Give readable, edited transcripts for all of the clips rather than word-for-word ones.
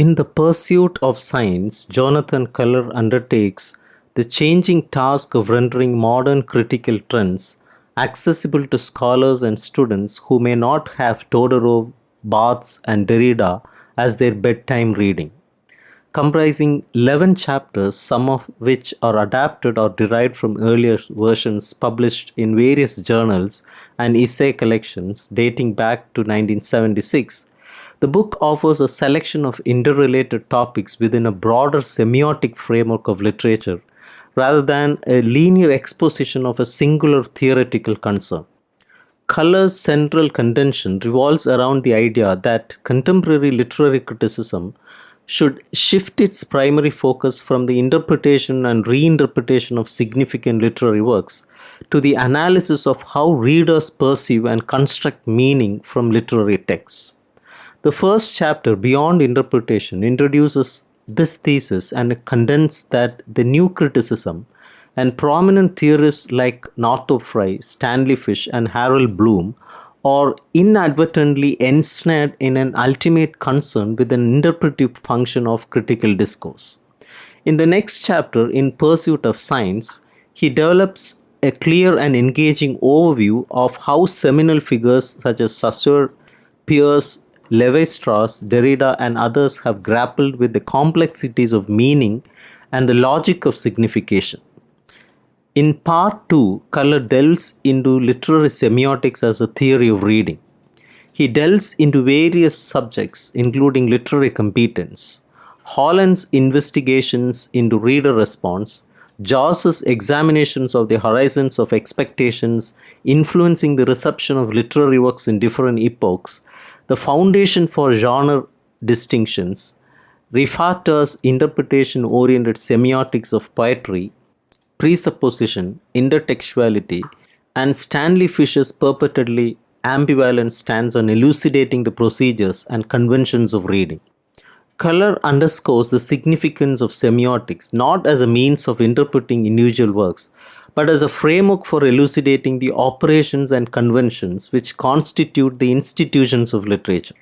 In the pursuit of science, Jonathan Culler undertakes the changing task of rendering modern critical trends accessible to scholars and students who may not have Todorov, Barthes, and Derrida as their bedtime reading. Comprising 11 chapters, some of which are adapted or derived from earlier versions published in various journals and essay collections dating back to 1976. The book offers a selection of interrelated topics within a broader semiotic framework of literature rather than a linear exposition of a singular theoretical concern. Culler's central contention revolves around the idea that contemporary literary criticism should shift its primary focus from the interpretation and reinterpretation of significant literary works to the analysis of how readers perceive and construct meaning from literary texts. The first chapter, Beyond Interpretation, introduces this thesis and contends that the new criticism and prominent theorists like Northrop Frye, Stanley Fish, and Harold Bloom are inadvertently ensnared in an ultimate concern with an interpretive function of critical discourse. In the next chapter, In Pursuit of Science, he develops a clear and engaging overview of how seminal figures such as Saussure, Peirce, Lévi-Strauss, Derrida, and others have grappled with the complexities of meaning and the logic of signification. In part 2, Culler delves into literary semiotics as a theory of reading. He delves into various subjects, including literary competence, Holland's investigations into reader response, Joss's examinations of the horizons of expectations influencing the reception of literary works in different epochs, the foundation for genre distinctions, Raffatar's interpretation-oriented semiotics of poetry, presupposition, intertextuality, and Stanley Fish's purportedly ambivalent stance on elucidating the procedures and conventions of reading. Culler underscores the significance of semiotics not as a means of interpreting individual works, but as a framework for elucidating the operations and conventions which constitute the institutions of literature.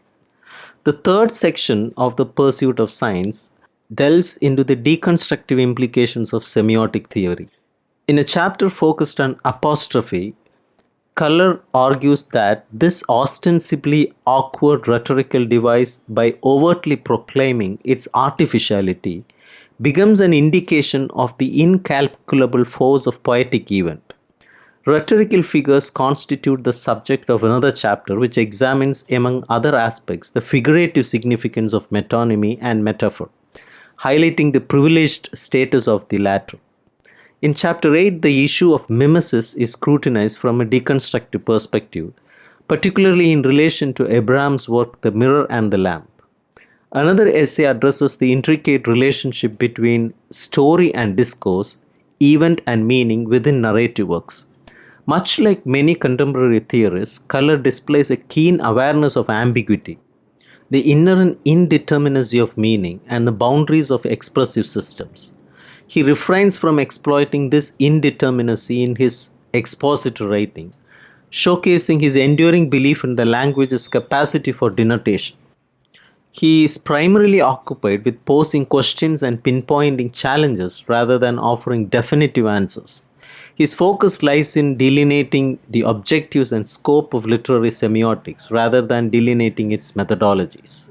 The third section of The Pursuit of Science delves into the deconstructive implications of semiotic theory. In a chapter focused on apostrophe, Culler argues that this ostensibly awkward rhetorical device, by overtly proclaiming its artificiality, becomes an indication of the incalculable force of poetic event. Rhetorical figures constitute the subject of another chapter which examines, among other aspects, the figurative significance of metonymy and metaphor, highlighting the privileged status of the latter. In Chapter 8, the issue of mimesis is scrutinized from a deconstructive perspective, particularly in relation to Abraham's work The Mirror and the Lamp. Another essay addresses the intricate relationship between story and discourse, event and meaning within narrative works. Much like many contemporary theorists, Culler displays a keen awareness of ambiguity, the inherent indeterminacy of meaning, and the boundaries of expressive systems. He refrains from exploiting this indeterminacy in his expository writing, showcasing his enduring belief in the language's capacity for denotation. He is primarily occupied with posing questions and pinpointing challenges rather than offering definitive answers. His focus lies in delineating the objectives and scope of literary semiotics rather than delineating its methodologies.